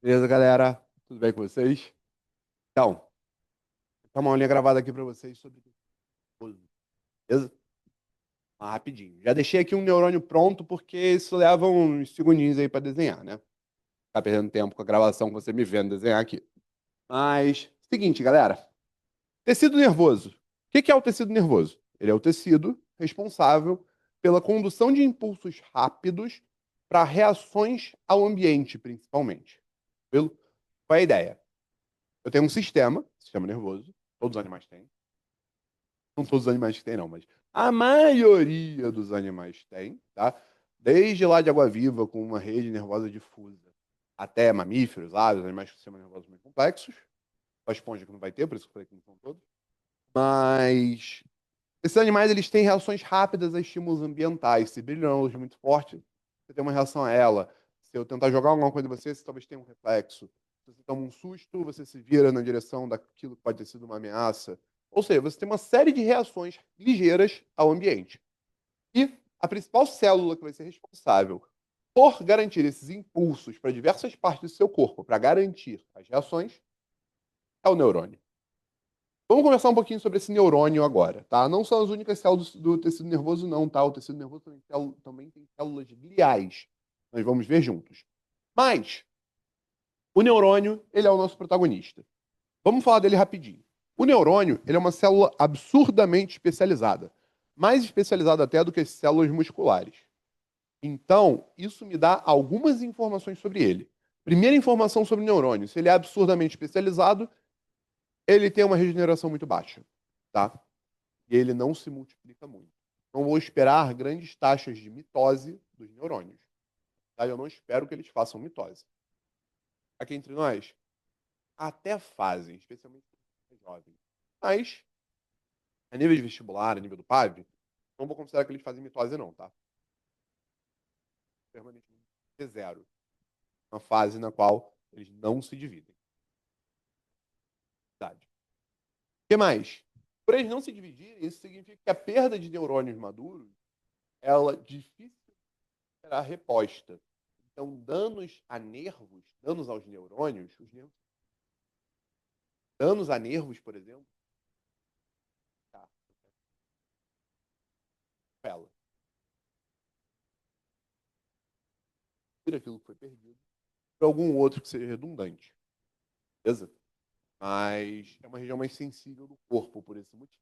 Beleza, galera? Tudo bem com vocês? Então, tá uma aulinha gravada aqui para vocês sobre nervoso, beleza? Mas rapidinho. Já deixei aqui um neurônio pronto porque isso leva uns segundinhos aí para desenhar, né? Tá perdendo tempo com a gravação que você me vendo desenhar aqui. Mas, seguinte, galera. Tecido nervoso. O que é o tecido nervoso? Ele é o tecido responsável pela condução de impulsos rápidos para reações ao ambiente, principalmente. Tranquilo? Qual é a ideia? Eu tenho um sistema nervoso, todos os animais têm. Não todos os animais que têm, não, mas a maioria dos animais tem, tá? Desde lá de água-viva, com uma rede nervosa difusa, até mamíferos, aves, animais com sistema nervoso muito complexos. A esponja que não vai ter, por isso que eu falei que não são todos. Mas esses animais, eles têm reações rápidas a estímulos ambientais. Se brilham uma luz muito forte, você tem uma reação a ela. Se eu tentar jogar alguma coisa em você, você talvez tenha um reflexo. Se você toma um susto, você se vira na direção daquilo que pode ter sido uma ameaça. Ou seja, você tem uma série de reações ligeiras ao ambiente. E a principal célula que vai ser responsável por garantir esses impulsos para diversas partes do seu corpo, para garantir as reações, é o neurônio. Vamos conversar um pouquinho sobre esse neurônio agora, tá? Não são as únicas células do tecido nervoso, não, tá? O tecido nervoso também tem células gliais. Nós vamos ver juntos. Mas o neurônio, ele é o nosso protagonista. Vamos falar dele rapidinho. O neurônio, ele é uma célula absurdamente especializada. Mais especializada até do que as células musculares. Então, isso me dá algumas informações sobre ele. Primeira informação sobre o neurônio. Se ele é absurdamente especializado, ele tem uma regeneração muito baixa, tá? E ele não se multiplica muito. Não vou esperar grandes taxas de mitose dos neurônios. Tá? Eu não espero que eles façam mitose. Aqui entre nós, até fazem, especialmente os jovens. Mas, a nível de vestibular, a nível do PAV, não vou considerar que eles fazem mitose, não, tá? Permanentemente é zero. Uma fase na qual eles não se dividem. Verdade. O que mais? Por eles não se dividirem, isso significa que a perda de neurônios maduros, ela dificilmente será reposta. Então, danos a nervos, danos aos neurônios, os nervos, danos a nervos, por exemplo, tá, ela tira aquilo que foi perdido para algum outro que seja redundante, beleza? Mas é uma região mais sensível do corpo por esse motivo.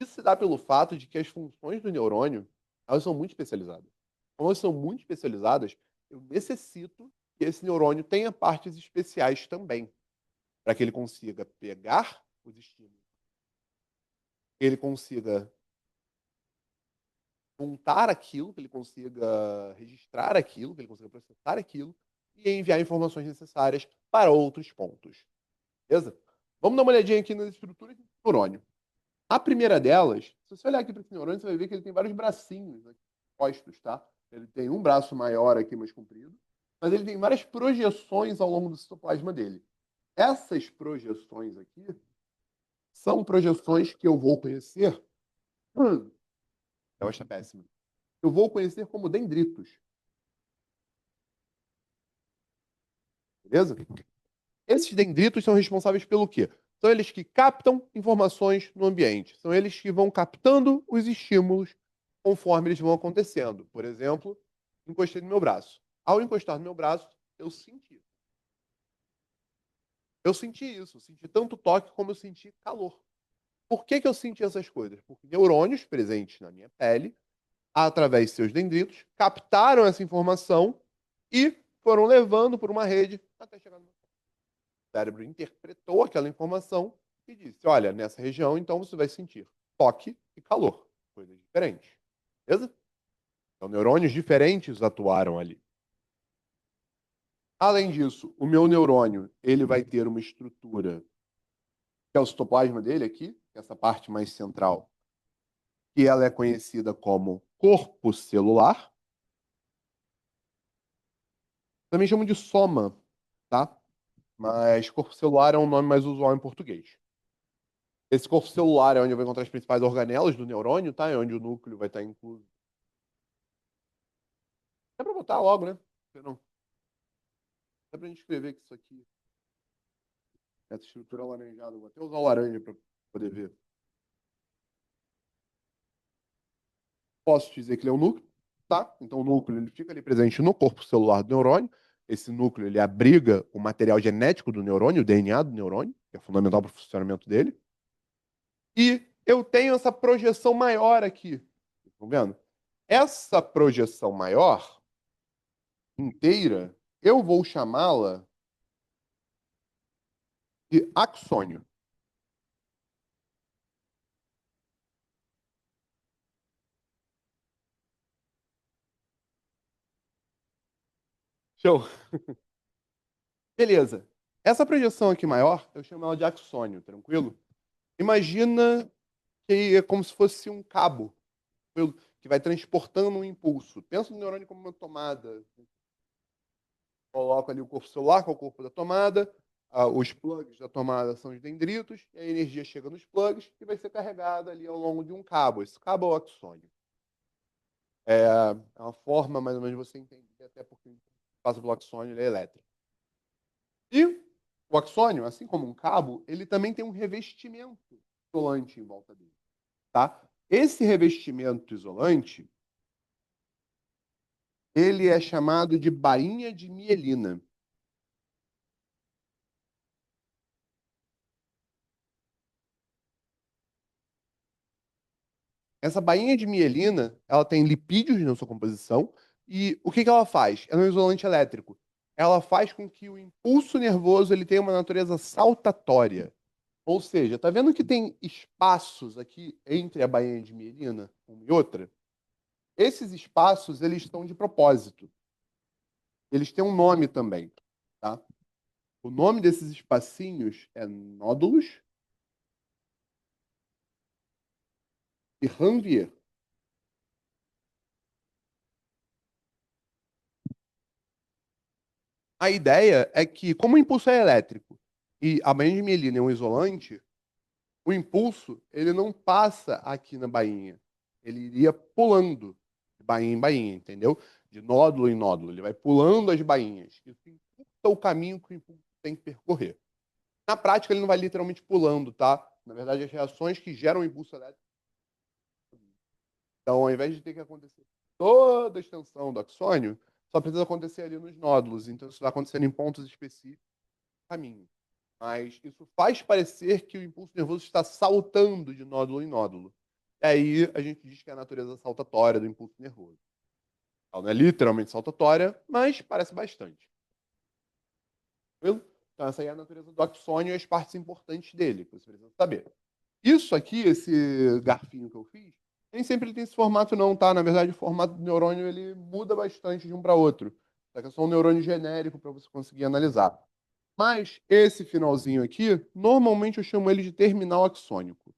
Isso se dá pelo fato de que as funções do neurônio, elas são muito especializadas. Como elas são muito especializadas, eu necessito que esse neurônio tenha partes especiais também, para que ele consiga pegar os estímulos, que ele consiga montar aquilo, que ele consiga registrar aquilo, que ele consiga processar aquilo e enviar informações necessárias para outros pontos. Beleza? Vamos dar uma olhadinha aqui nas estruturas do neurônio. A primeira delas, se você olhar aqui para esse neurônio, você vai ver que ele tem vários bracinhos aqui, postos, tá? Ele tem um braço maior aqui, mais comprido, mas ele tem várias projeções ao longo do citoplasma dele. Essas projeções aqui são projeções que eu vou conhecer. Eu acho péssimo. Eu vou conhecer como dendritos. Beleza? Esses dendritos são responsáveis pelo quê? São eles que captam informações no ambiente. São eles que vão captando os estímulos conforme eles vão acontecendo. Por exemplo, encostei no meu braço. Ao encostar no meu braço, eu senti. Eu senti isso. Eu senti tanto toque como eu senti calor. Por que eu senti essas coisas? Porque neurônios presentes na minha pele, através de seus dendritos, captaram essa informação e foram levando por uma rede até chegar no meu cérebro interpretou aquela informação e disse: olha, nessa região, então você vai sentir toque e calor, coisas diferentes. Beleza? Então, neurônios diferentes atuaram ali. Além disso, o meu neurônio ele vai ter uma estrutura, que é o citoplasma dele aqui, essa parte mais central, que ela é conhecida como corpo celular. Também chamam de soma, tá? Mas corpo celular é um nome mais usual em português. Esse corpo celular é onde eu vou encontrar as principais organelas do neurônio, tá? É onde o núcleo vai estar incluso. É pra botar logo, né? Não Dá pra gente escrever que isso aqui, essa estrutura alaranjada, vou até usar o laranja para poder ver. Posso dizer que ele é um núcleo, tá? Então o núcleo ele fica ali presente no corpo celular do neurônio. Esse núcleo ele abriga o material genético do neurônio, o DNA do neurônio, que é fundamental para o funcionamento dele. E eu tenho essa projeção maior aqui. Estão vendo? Essa projeção maior inteira, eu vou chamá-la de axônio. Show. Beleza. Essa projeção aqui maior, eu chamo ela de axônio, tranquilo? Imagina que é como se fosse um cabo que vai transportando um impulso. Pensa no neurônio como uma tomada. Coloca ali o corpo celular, que é o corpo da tomada. Os plugs da tomada são os dendritos. E a energia chega nos plugs e vai ser carregada ali ao longo de um cabo. Esse cabo é o axônio. É uma forma, mais ou menos, de você entender, até porque o passa pelo axônio ele é elétrico. E o axônio, assim como um cabo, ele também tem um revestimento isolante em volta dele. Tá? Esse revestimento isolante, ele é chamado de bainha de mielina. Essa bainha de mielina, ela tem lipídios na sua composição e o que que ela faz? Ela é um isolante elétrico. Ela faz com que o impulso nervoso ele tenha uma natureza saltatória. Ou seja, tá vendo que tem espaços aqui entre a bainha de mielina, uma e outra? Esses espaços, eles estão de propósito. Eles têm um nome também, tá? O nome desses espacinhos é nódulos e Ranvier. A ideia é que, como o impulso é elétrico e a bainha de mielina é um isolante, o impulso ele não passa aqui na bainha. Ele iria pulando de bainha em bainha, entendeu? De nódulo em nódulo. Ele vai pulando as bainhas. Isso encurta o caminho que o impulso tem que percorrer. Na prática, ele não vai literalmente pulando, tá? Na verdade, as reações que geram o impulso elétrico. Então, ao invés de ter que acontecer toda a extensão do axônio, só precisa acontecer ali nos nódulos. Então, isso vai acontecendo em pontos específicos do caminho. Mas isso faz parecer que o impulso nervoso está saltando de nódulo em nódulo. E aí a gente diz que é a natureza saltatória do impulso nervoso. Ela não é literalmente saltatória, mas parece bastante. Tranquilo? Então, essa aí é a natureza do axônio e as partes importantes dele, que você precisa saber. Isso aqui, esse garfinho que eu fiz, nem sempre ele tem esse formato não, tá? Na verdade, o formato do neurônio ele muda bastante de um para outro. Só que é só um neurônio genérico para você conseguir analisar. Mas esse finalzinho aqui, normalmente eu chamo ele de terminal axônico.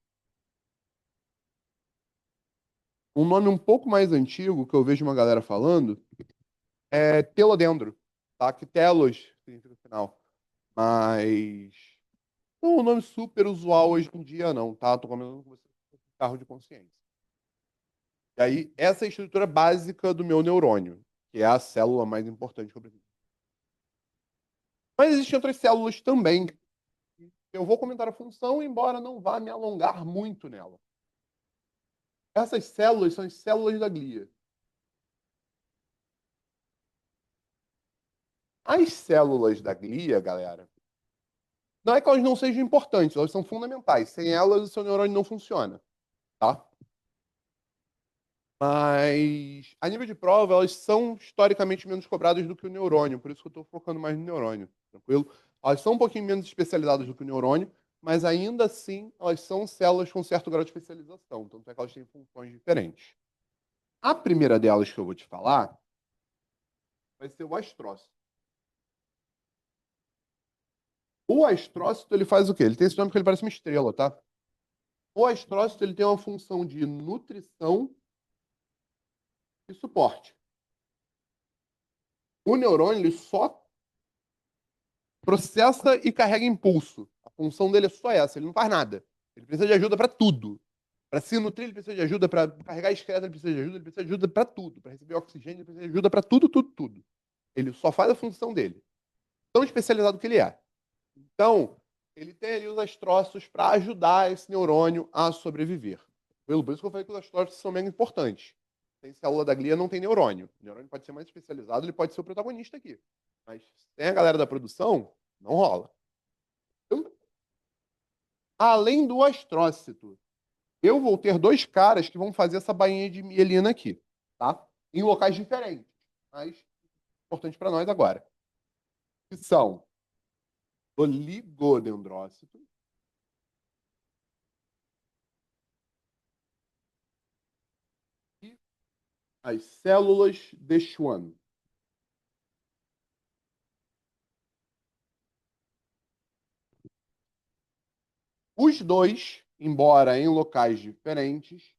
Um nome um pouco mais antigo que eu vejo uma galera falando é telodendro, tá? Que telos significa final. Mas não é um nome super usual hoje em dia, não, tá? Tô comentando com você um carro de consciência. E aí, essa é a estrutura básica do meu neurônio, que é a célula mais importante que eu preciso. Mas existem outras células também. Eu vou comentar a função, embora não vá me alongar muito nela. Essas células são as células da glia. As células da glia, galera, não é que elas não sejam importantes, elas são fundamentais. Sem elas, o seu neurônio não funciona, tá? Mas, a nível de prova, elas são historicamente menos cobradas do que o neurônio, por isso que eu estou focando mais no neurônio, tranquilo? Elas são um pouquinho menos especializadas do que o neurônio, mas ainda assim, elas são células com certo grau de especialização, tanto é que elas têm funções diferentes. A primeira delas que eu vou te falar vai ser o astrócito. O astrócito, ele faz o quê? Ele tem esse nome porque ele parece uma estrela, tá? O astrócito, ele tem uma função de nutrição e suporte. O neurônio, ele só processa e carrega impulso. A função dele é só essa, ele não faz nada. Ele precisa de ajuda para tudo. Para se nutrir, ele precisa de ajuda para carregar excreto, ele precisa de ajuda, ele precisa de ajuda para tudo. Para receber oxigênio, ele precisa de ajuda para tudo, tudo, tudo. Ele só faz a função dele. tão especializado que ele é. Então, ele tem ali os astrócitos para ajudar esse neurônio a sobreviver. Por isso que eu falei que os astrócitos são mega importantes. Sem célula da glia não tem neurônio. O neurônio pode ser mais especializado, ele pode ser o protagonista aqui. Mas sem a galera da produção, não rola. Então, além do astrócito, eu vou ter dois caras que vão fazer essa bainha de mielina aqui, tá? Em locais diferentes, mas importante para nós agora. Que são oligodendrócito e as células de Schwann. Os dois, embora em locais diferentes,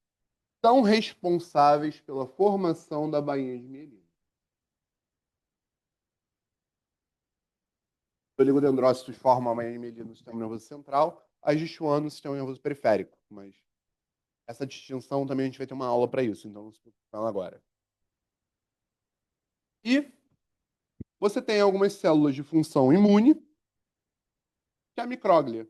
são responsáveis pela formação da bainha de mielina. Os oligodendrócitos formam a bainha de mielina no sistema nervoso central, as de Schwann no sistema nervoso periférico. Mas essa distinção também a gente vai ter uma aula para isso, então não se preocupe com ela agora. E você tem algumas células de função imune, que é a micróglia.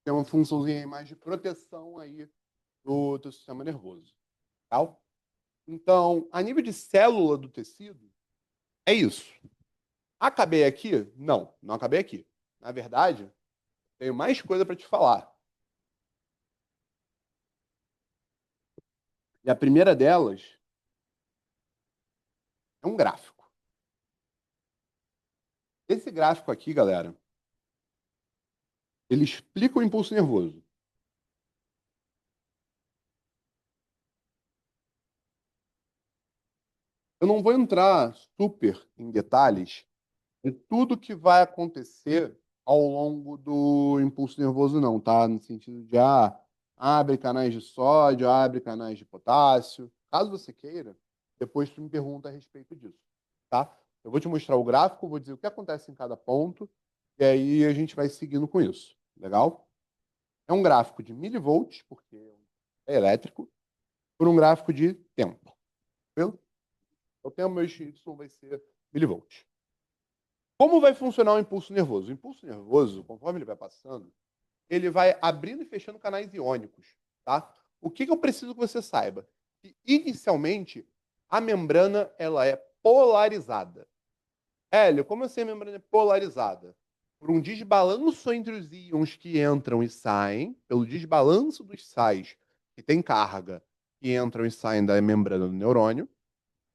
Tem uma funçãozinha mais de proteção aí do sistema nervoso. Tá? Então, a nível de célula do tecido, é isso. Acabei aqui? Não, não acabei aqui. Na verdade, tenho mais coisa para te falar. E a primeira delas é um gráfico. Esse gráfico aqui, galera, ele explica o impulso nervoso. Eu não vou entrar super em detalhes de tudo que vai acontecer ao longo do impulso nervoso, não, tá? No sentido de, abre canais de sódio, abre canais de potássio. Caso você queira, depois tu me pergunta a respeito disso, tá? Eu vou te mostrar o gráfico, vou dizer o que acontece em cada ponto, e aí a gente vai seguindo com isso. Legal? É um gráfico de milivolts, porque é elétrico, por um gráfico de tempo. Viu? O tempo meu y vai ser milivolts. Como vai funcionar o impulso nervoso? O impulso nervoso, conforme ele vai passando, ele vai abrindo e fechando canais iônicos, tá? O que eu preciso que você saiba? Que, inicialmente, a membrana ela é polarizada. Hélio, como assim a membrana é polarizada? Por um desbalanço entre os íons que entram e saem, pelo desbalanço dos sais que tem carga, que entram e saem da membrana do neurônio,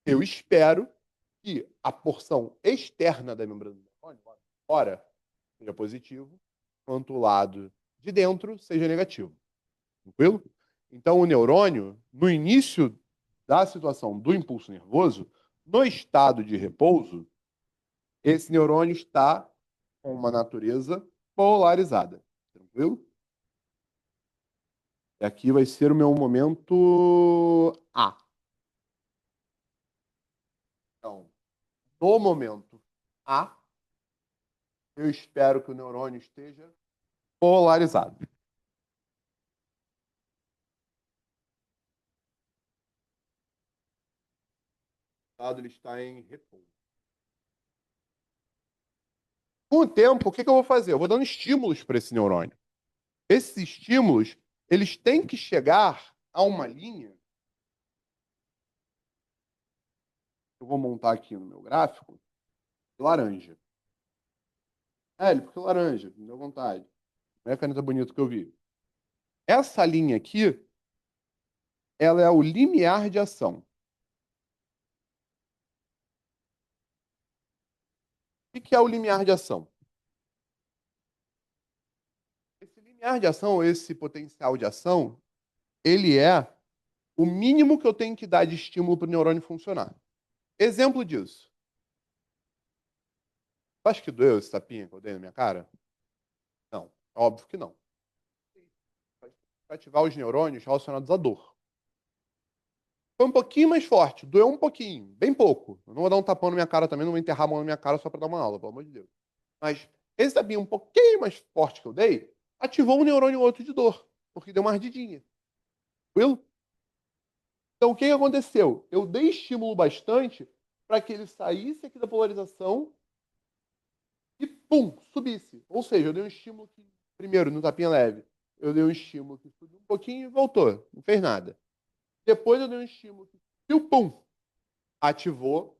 eu espero que a porção externa da membrana do neurônio, fora, seja positivo, quanto o lado de dentro seja negativo. Tranquilo? Então, o neurônio, no início da situação do impulso nervoso, no estado de repouso, esse neurônio está com uma natureza polarizada. Tranquilo? E aqui vai ser o meu momento A. Então, no momento A, eu espero que o neurônio esteja polarizado. O estado ele está em repouso. Com o tempo, o que eu vou fazer? Eu vou dando estímulos para esse neurônio. Esses estímulos, eles têm que chegar a uma linha. Eu vou montar aqui no meu gráfico, laranja. Por que laranja? Me deu vontade. Não é a caneta bonita que eu vi. Essa linha aqui, ela é o limiar de ação. O que é o limiar de ação? Esse limiar de ação, esse potencial de ação, ele é o mínimo que eu tenho que dar de estímulo para o neurônio funcionar. Exemplo disso. Acho que doeu esse tapinha que eu dei na minha cara? Não, óbvio que não. Para ativar os neurônios relacionados à dor. Foi um pouquinho mais forte, doeu um pouquinho, bem pouco. Eu não vou dar um tapão na minha cara também, não vou enterrar a mão na minha cara só para dar uma aula, pelo amor de Deus. Mas esse tapinha um pouquinho mais forte que eu dei, ativou um neurônio outro de dor, porque deu uma ardidinha. Tranquilo? Então, o que que aconteceu? Eu dei estímulo bastante para que ele saísse aqui da polarização e, pum, subisse. Ou seja, eu dei um estímulo que, primeiro, no tapinha leve, eu dei um estímulo que subiu um pouquinho e voltou. Não fez nada. Depois eu dei um estímulo que subiu, pum, ativou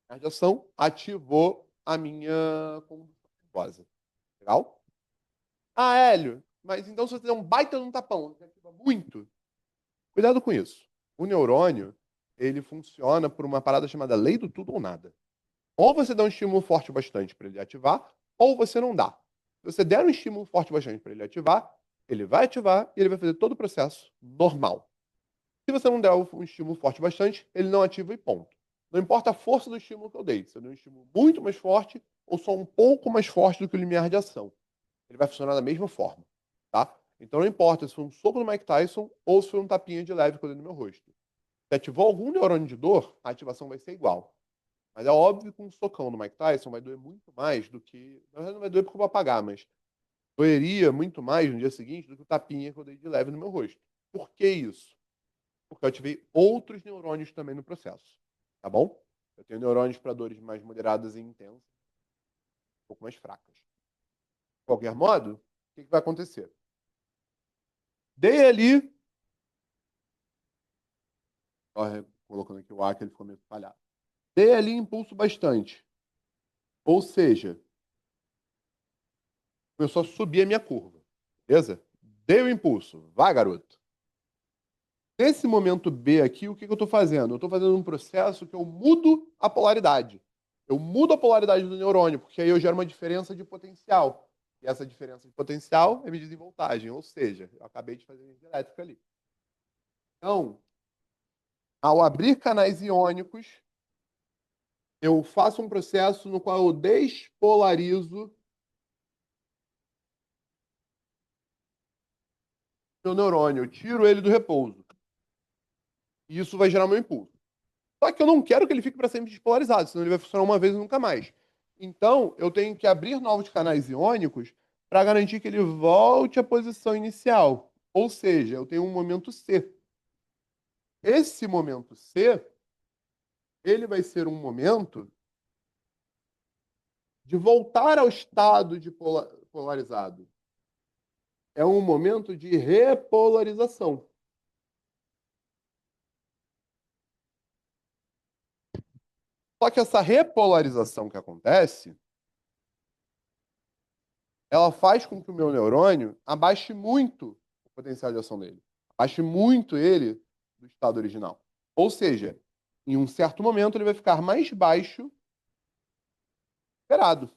a radiação, ativou a minha condução nervosa. Legal? Ah, Hélio, mas então se você der um baita num tapão, você ativa muito, cuidado com isso. O neurônio, ele funciona por uma parada chamada lei do tudo ou nada. Ou você dá um estímulo forte bastante para ele ativar, ou você não dá. Se você der um estímulo forte bastante para ele vai ativar e ele vai fazer todo o processo normal. Se você não der um estímulo forte bastante, ele não ativa e ponto. Não importa a força do estímulo que eu dei. Se eu dei um estímulo muito mais forte ou só um pouco mais forte do que o limiar de ação, ele vai funcionar da mesma forma, tá? Então não importa se foi um soco do Mike Tyson ou se foi um tapinha de leve que eu dei no meu rosto. Se ativou algum neurônio de dor, a ativação vai ser igual. Mas é óbvio que um socão do Mike Tyson vai doer muito mais do que. Na verdade, não vai doer porque eu vou apagar, mas doeria muito mais no dia seguinte do que o tapinha que eu dei de leve no meu rosto. Por que isso? Porque eu ativei outros neurônios também no processo. Tá bom? Eu tenho neurônios para dores mais moderadas e intensas, um pouco mais fracas. De qualquer modo, o que vai acontecer? Dei ali. Ó, colocando aqui o ar que ele ficou meio espalhado. Dei ali impulso bastante. Ou seja, começou a subir a minha curva. Beleza? Dei o impulso. Vai, garoto. Nesse momento B aqui, o que eu estou fazendo? Eu estou fazendo um processo que eu mudo a polaridade. Eu mudo a polaridade do neurônio, porque aí eu gero uma diferença de potencial. E essa diferença de potencial é medida em voltagem, ou seja, eu acabei de fazer energia elétrica ali. Então, ao abrir canais iônicos, eu faço um processo no qual eu despolarizo meu neurônio, eu tiro ele do repouso. E isso vai gerar meu impulso. Só que eu não quero que ele fique para sempre despolarizado, senão ele vai funcionar uma vez e nunca mais. Então, eu tenho que abrir novos canais iônicos para garantir que ele volte à posição inicial. Ou seja, eu tenho um momento C. Esse momento C, ele vai ser um momento de voltar ao estado de polarizado. É um momento de repolarização. Só que essa repolarização que acontece, ela faz com que o meu neurônio abaixe muito o potencial de ação dele. Abaixe muito ele do estado original. Ou seja, em um certo momento ele vai ficar mais baixo esperado.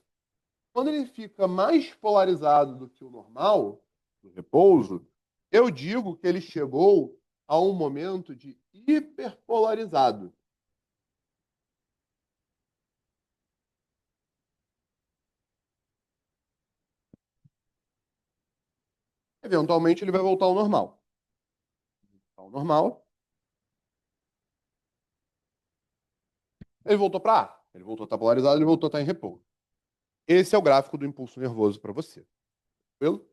Quando ele fica mais polarizado do que o normal, do repouso, eu digo que ele chegou a um momento de hiperpolarizado. Eventualmente ele vai voltar ao normal. Ao normal, ele voltou para A. Ele voltou a estar polarizado, ele voltou a estar em repouso. Esse é o gráfico do impulso nervoso para você. Tranquilo?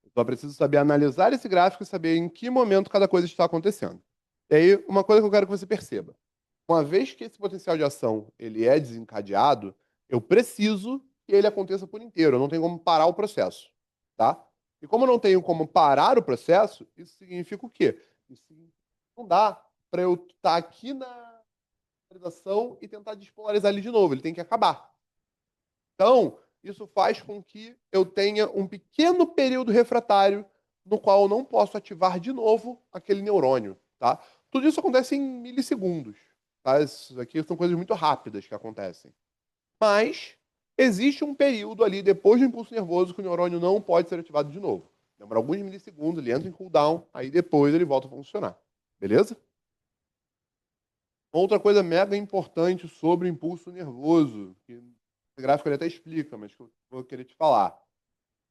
Eu só preciso saber analisar esse gráfico e saber em que momento cada coisa está acontecendo. E aí, uma coisa que eu quero que você perceba. Uma vez que esse potencial de ação ele é desencadeado, eu preciso que ele aconteça por inteiro. Eu não tenho como parar o processo, tá? E como eu não tenho como parar o processo, isso significa o quê? Isso significa que não dá para eu estar aqui na polarização e tentar despolarizar ele de novo. Ele tem que acabar. Então, isso faz com que eu tenha um pequeno período refratário no qual eu não posso ativar de novo aquele neurônio, tá? Tudo isso acontece em milissegundos, tá? Isso aqui são coisas muito rápidas que acontecem. Mas existe um período ali depois do impulso nervoso que o neurônio não pode ser ativado de novo. Demora alguns milissegundos, ele entra em cooldown, aí depois ele volta a funcionar. Beleza? Outra coisa mega importante sobre o impulso nervoso, que esse gráfico ele até explica, mas que eu vou querer te falar.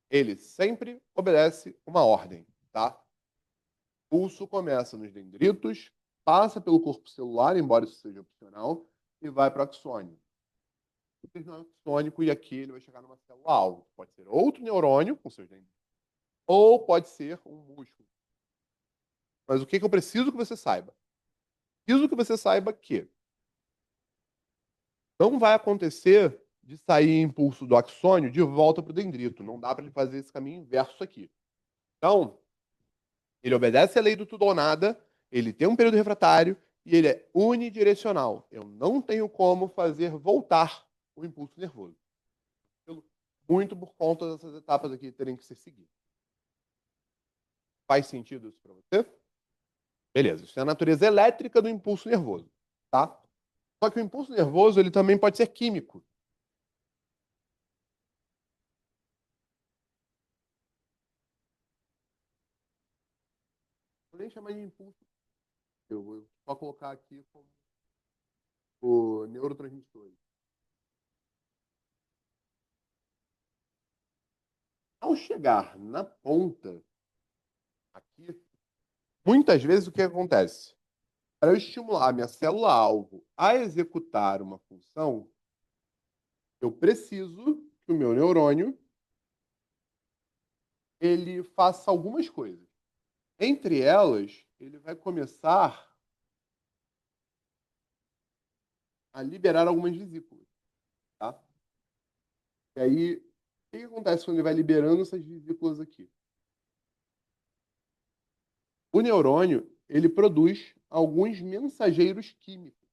Ele sempre obedece uma ordem, tá? O pulso começa nos dendritos, passa pelo corpo celular, embora isso seja opcional, e vai para o axônio. O axônico, e aqui ele vai chegar numa célula-alvo. Pode ser outro neurônio, com seus dendritos, ou pode ser um músculo. Mas o que que eu preciso que você saiba? Preciso que você saiba que não vai acontecer de sair impulso do axônio de volta para o dendrito. Não dá para ele fazer esse caminho inverso aqui. Então, ele obedece à lei do tudo ou nada, ele tem um período refratário e ele é unidirecional. Eu não tenho como fazer voltar o impulso nervoso. Muito por conta dessas etapas aqui terem que ser seguidas. Faz sentido isso para você? Beleza, isso é a natureza elétrica do impulso nervoso, tá? Só que o impulso nervoso, ele também pode ser químico. Vou nem chamar de impulso. Eu vou só colocar aqui como o neurotransmissor. Ao chegar na ponta, aqui, muitas vezes o que acontece? Para eu estimular a minha célula-alvo a executar uma função, eu preciso que o meu neurônio ele faça algumas coisas. Entre elas, ele vai começar a liberar algumas vesículas, tá? E aí, o que acontece quando ele vai liberando essas vesículas aqui? O neurônio, ele produz alguns mensageiros químicos.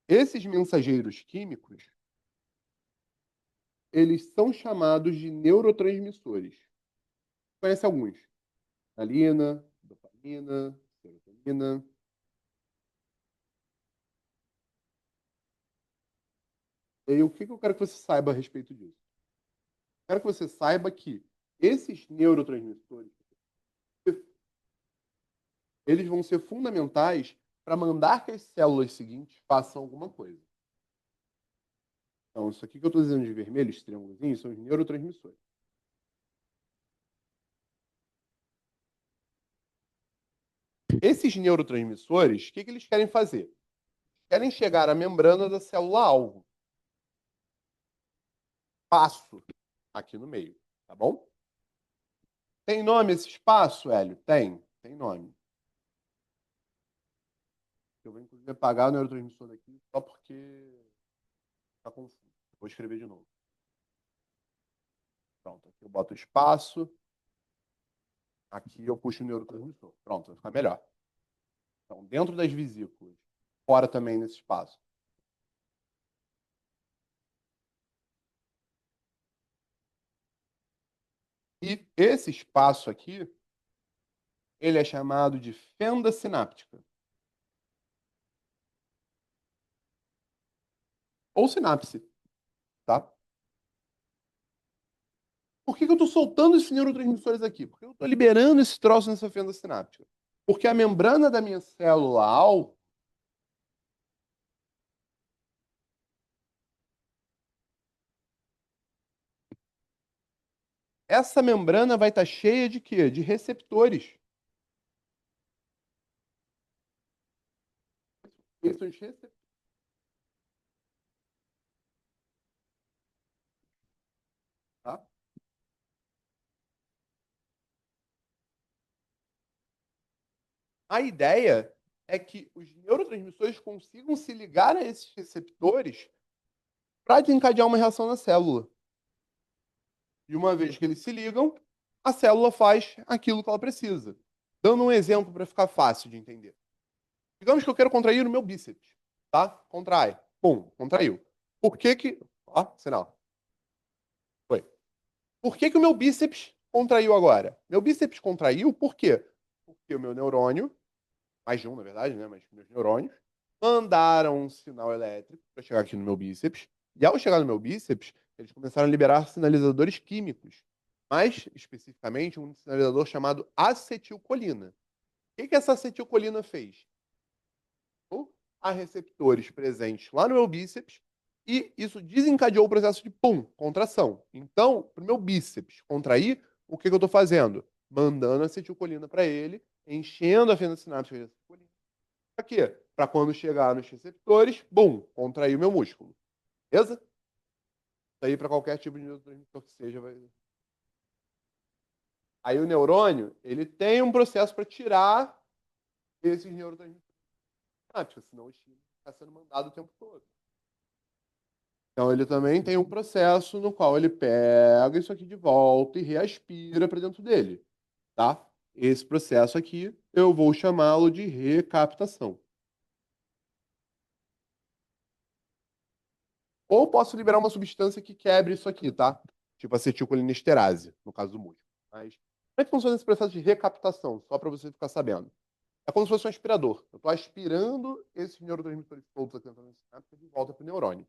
Esses mensageiros químicos, eles são chamados de neurotransmissores. Conhece alguns? Adrenalina, dopamina, serotonina. E aí, o que eu quero que você saiba a respeito disso? Quero que você saiba que esses neurotransmissores, eles vão ser fundamentais para mandar que as células seguintes façam alguma coisa. Então, isso aqui que eu estou dizendo de vermelho, esse triângulozinho, são os neurotransmissores. Esses neurotransmissores, o que, que eles querem fazer? Querem chegar à membrana da célula-alvo. Espaço aqui no meio, tá bom? Tem nome esse espaço, Hélio? Tem nome. Eu vou, inclusive, apagar o neurotransmissor daqui só porque tá confuso. Vou escrever de novo. Pronto, aqui eu boto espaço. Aqui eu puxo o neurotransmissor. Pronto, vai ficar melhor. Então, dentro das vesículas, fora também nesse espaço. E esse espaço aqui, ele é chamado de fenda sináptica. Ou sinapse, tá? Por que que eu estou soltando esses neurotransmissores aqui? Porque eu estou liberando esse troço nessa fenda sináptica. Porque a membrana da minha célula-alvo, essa membrana vai estar cheia de quê? De receptores. Esses são os receptores, tá? A ideia é que os neurotransmissores consigam se ligar a esses receptores para desencadear uma reação na célula. E uma vez que eles se ligam, a célula faz aquilo que ela precisa. Dando um exemplo para ficar fácil de entender. Digamos que eu quero contrair o meu bíceps, tá? Contrai. Pum, contraiu. Por que que... Ó, sinal. Foi. Por que que o meu bíceps contraiu agora? Meu bíceps contraiu por quê? Porque o meu neurônio, mais de um, na verdade, né? Mas meus neurônios, mandaram um sinal elétrico para chegar aqui no meu bíceps. E ao chegar no meu bíceps, eles começaram a liberar sinalizadores químicos. Mais especificamente, um sinalizador chamado acetilcolina. O que que essa acetilcolina fez? A receptores presentes lá no meu bíceps e isso desencadeou o processo de pum, contração. Então, para o meu bíceps contrair, o que, que eu estou fazendo? Mandando acetilcolina para ele, enchendo a fenda sináptica de acetilcolina. Para quê? Para quando chegar nos receptores, bum, contrair o meu músculo. Beleza? Isso aí para qualquer tipo de neurotransmissor que seja, vai. Aí o neurônio, ele tem um processo para tirar esses neurotransmissores, senão o estímulo está sendo mandado o tempo todo. Então ele também tem um processo no qual ele pega isso aqui de volta e reaspira para dentro dele, tá? Esse processo aqui eu vou chamá-lo de recaptação. Ou posso liberar uma substância que quebre isso aqui, tá? Tipo acetilcolinesterase, no caso do músculo. Mas como é que funciona esse processo de recaptação? Só para você ficar sabendo. É como se fosse um aspirador. Eu estou aspirando esses neurotransmissores todos aqui dentro da sinapse de volta para o neurônio.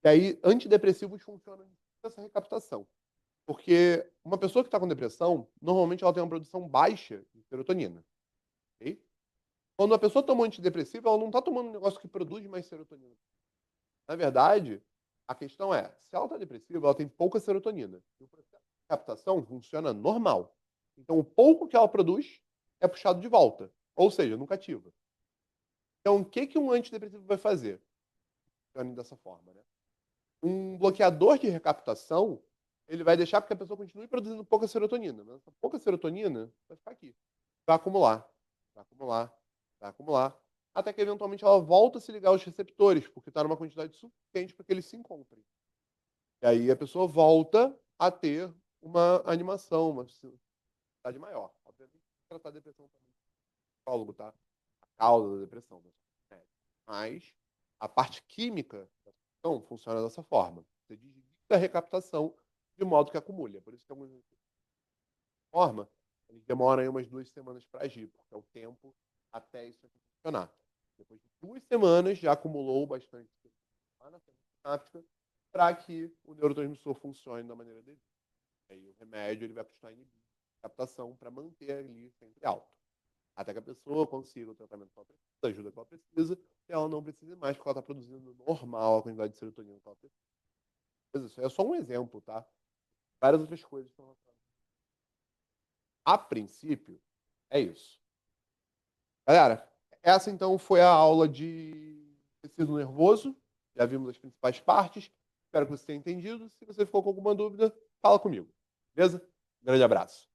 E aí, antidepressivos funcionam nessa recaptação. Porque uma pessoa que está com depressão, normalmente ela tem uma produção baixa de serotonina. Ok? Quando a pessoa toma um antidepressivo, ela não está tomando um negócio que produz mais serotonina. Na verdade, a questão é, se ela está depressiva, ela tem pouca serotonina. E o processo de captação funciona normal. Então, o pouco que ela produz é puxado de volta. Ou seja, nunca ativa. Então, o que um antidepressivo vai fazer? Funciona dessa forma, né? Um bloqueador de recaptação, ele vai deixar que a pessoa continue produzindo pouca serotonina. Mas essa pouca serotonina vai ficar aqui. Vai acumular, vai acumular, vai acumular. Até que, eventualmente, ela volta a se ligar aos receptores, porque está numa quantidade suficiente para que eles se encontrem. E aí a pessoa volta a ter uma animação, uma ansiedade maior. Obviamente, tratar a depressão também, psicólogo, tá? A causa da depressão. Né? Mas a parte química da depressão funciona dessa forma. Você desliga a recaptação de modo que acumule. É por isso que algumas forma, eles demoram aí umas 2 semanas para agir, porque é o tempo até isso aqui funcionar. Depois de 2 semanas, já acumulou bastante lá na sináptica para que o neurotransmissor funcione da maneira dele. Aí o remédio ele vai continuar inibindo a captação para manter ali sempre alto. Até que a pessoa consiga o tratamento que ela precisa, a ajuda que ela precisa, e ela não precisa mais, porque ela está produzindo normal a quantidade de serotonina que ela precisa. Mas isso é só um exemplo, tá? Várias outras coisas estão relacionadas. A princípio, é isso. Galera, essa então foi a aula de tecido nervoso. Já vimos as principais partes. Espero que você tenha entendido. Se você ficou com alguma dúvida, fala comigo. Beleza? Grande abraço.